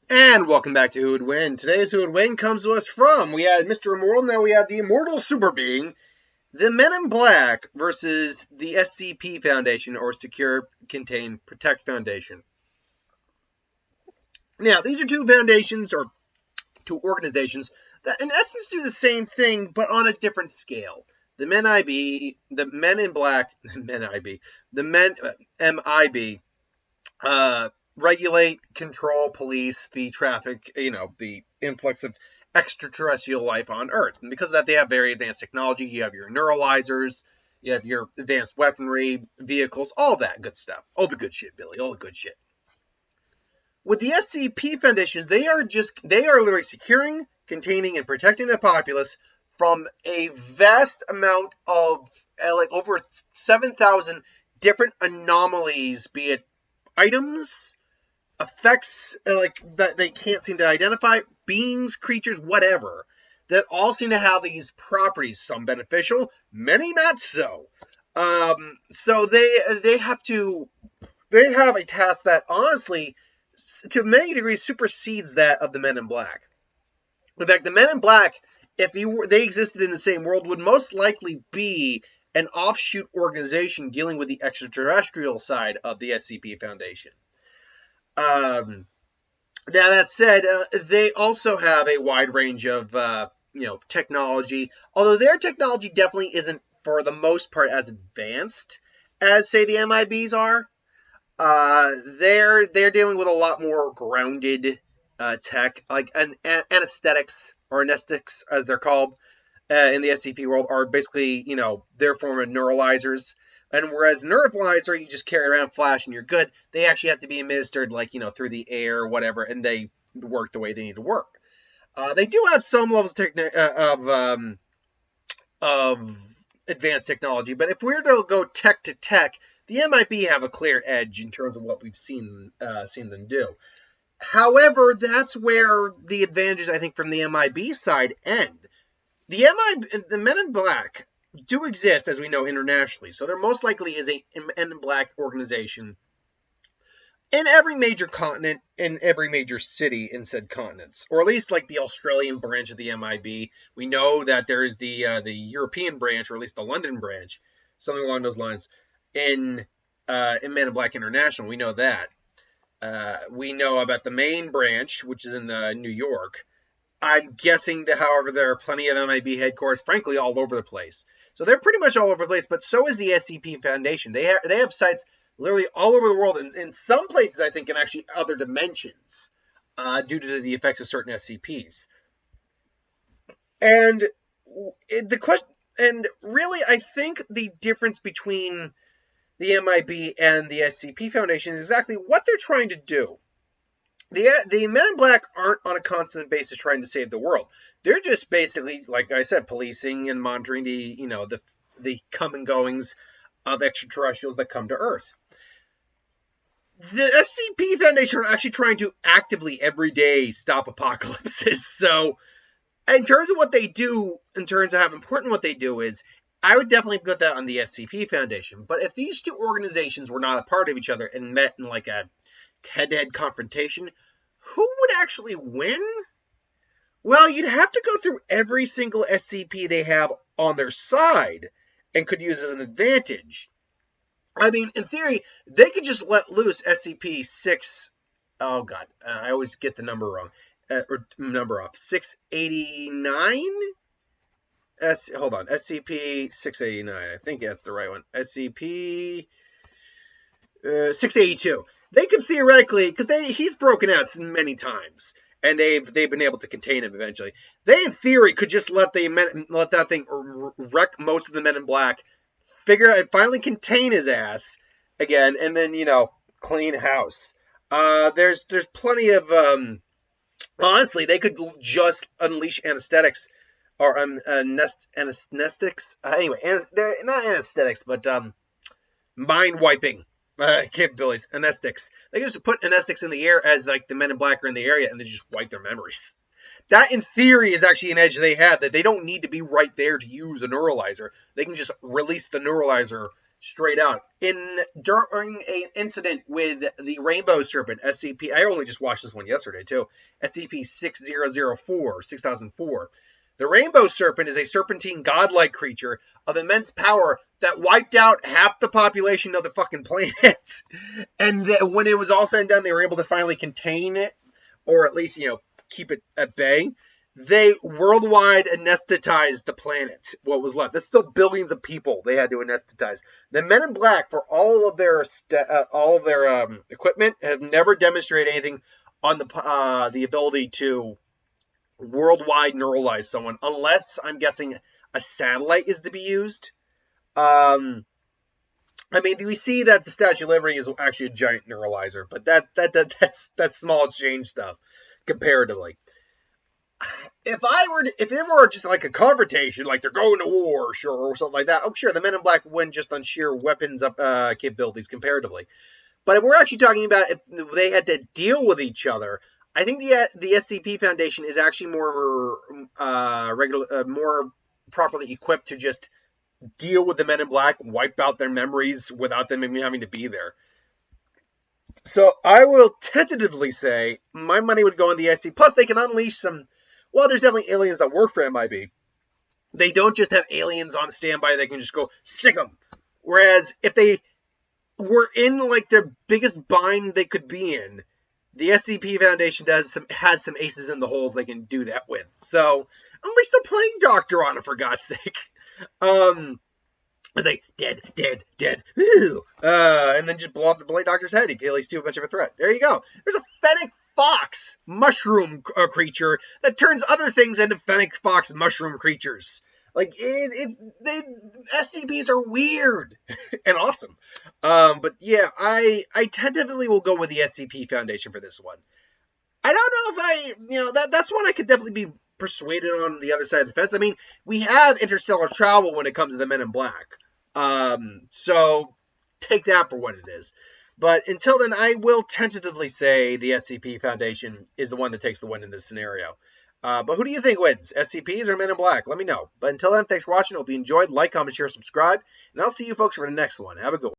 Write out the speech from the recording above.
And welcome back to Who Would Win. Today's Who Would Win comes to us from, we had Mr. Immortal, now we have the Immortal Super Being, the Men in Black versus the SCP Foundation, or Secure, Contain, Protect Foundation. Now, these are two foundations, or two organizations, that in essence do the same thing, but on a different scale. The MIB, the Men in Black, MIB, regulate, control, police the traffic, the influx of extraterrestrial life on Earth. And because of that, they have very advanced technology. You have your neuralizers, you have your advanced weaponry, vehicles, all that good stuff. All the good shit, Billy, all the good shit. With the SCP Foundation, they are literally securing, containing, and protecting the populace from a vast amount of, over 7,000 different anomalies, be it items, effects that they can't seem to identify, beings, creatures, whatever, that all seem to have these properties, some beneficial, many not so. So they have a task that honestly, to many degrees, supersedes that of the Men in Black. In fact, the Men in Black, if they existed in the same world, would most likely be an offshoot organization dealing with the extraterrestrial side of the SCP Foundation. Now, that said, they also have a wide range of, technology, although their technology definitely isn't, for the most part, as advanced as, say, the MIBs are. They're dealing with a lot more grounded tech, like anesthetics, or anestics, as they're called, in the SCP world, are basically, their form of neuralizers. And whereas neuralizer, you just carry around flash and you're good, they actually have to be administered, through the air or whatever, and they work the way they need to work. They do have some levels of advanced technology, but if we're to go tech to tech, the MIB have a clear edge in terms of what we've seen them do. However, that's where the advantages, I think, from the MIB side end. The Men in Black do exist, as we know, internationally. So there most likely is a Men in Black organization in every major continent, in every major city in said continents, or at least like the Australian branch of the MIB. We know that there is the European branch, or at least the London branch, something along those lines, in Men in Black International. We know that. We know about the main branch, which is in New York. I'm guessing that, however, there are plenty of MIB headquarters, frankly, all over the place. So they're pretty much all over the place, but so is the SCP Foundation. They have sites literally all over the world, and in some places, I think, in actually other dimensions, due to the effects of certain SCPs. And the question, and really, I think the difference between the MIB and the SCP Foundation is exactly what they're trying to do. The Men in Black aren't on a constant basis trying to save the world. They're just basically, like I said, policing and monitoring the come and goings of extraterrestrials that come to Earth. The SCP Foundation are actually trying to actively, every day, stop apocalypses. So, in terms of what they do, in terms of how important what they do is, I would definitely put that on the SCP Foundation. But if these two organizations were not a part of each other and met in like a head-to-head confrontation, who would actually win? Well, you'd have to go through every single SCP they have on their side and could use as an advantage. I mean, in theory, they could just let loose SCP-6... Oh, God. I always get the number wrong. Or number off. 689? Hold on. SCP-689. I think that's the right one. SCP-682. They could theoretically, because he's broken out many times, and they've been able to contain him eventually. They, in theory, could just let that thing wreck most of the Men in Black, finally contain his ass again, and then clean house. There's plenty of honestly, they could just unleash anesthetics or anesthetics. Anyway, they're not anesthetics, but mind wiping. Capabilities, anesthetics. They can just put anesthetics in the air as like the Men in Black are in the area, and they just wipe their memories. That, in theory, is actually an edge they have, that they don't need to be right there to use a neuralizer. They can just release the neuralizer straight out. During an incident with the Rainbow Serpent, SCP, I only just watched this one yesterday too, SCP-6004, 6004. The Rainbow Serpent is a serpentine godlike creature of immense power that wiped out half the population of the fucking planet. And when it was all said and done, they were able to finally contain it, or at least, keep it at bay. They worldwide anesthetized the planet, what was left. That's still billions of people they had to anesthetize. The Men in Black, for all of their equipment, have never demonstrated anything on the ability to worldwide neuralize someone, unless, I'm guessing, a satellite is to be used. We see that the Statue of Liberty is actually a giant neuralizer, but that's small exchange stuff comparatively. If it were just like a confrontation, like they're going to war, sure, or something like that, sure, the Men in Black win just on sheer weapons capabilities comparatively. But if we're actually talking about if they had to deal with each other, I think the SCP Foundation is actually more more properly equipped to just deal with the Men in Black, wipe out their memories without them even having to be there. So I will tentatively say my money would go on the SCP. Plus, they can unleash some. Well, there's definitely aliens that work for MIB. They don't just have aliens on standby. They can just go sick them. Whereas if they were in like their biggest bind they could be in, the SCP Foundation has some aces in the holes they can do that with. So unleash the Plague Doctor on them, for God's sake. It's like dead, ooh, and then just blow up the Plague Doctor's head. At least too much of a threat. There you go. There's a fennec fox mushroom creature that turns other things into fennec fox mushroom creatures. Like SCPs are weird and awesome. But yeah, I tentatively will go with the SCP Foundation for this one. I don't know if that's one I could definitely be persuaded on the other side of the fence. I mean, we have interstellar travel when it comes to the Men in Black. So take that for what it is. But until then, I will tentatively say the SCP Foundation is the one that takes the win in this scenario. But who do you think wins, SCPs or Men in Black? Let me know. But until then, thanks for watching. Hope you enjoyed. Like, comment, share, subscribe. And I'll see you folks for the next one. Have a good one.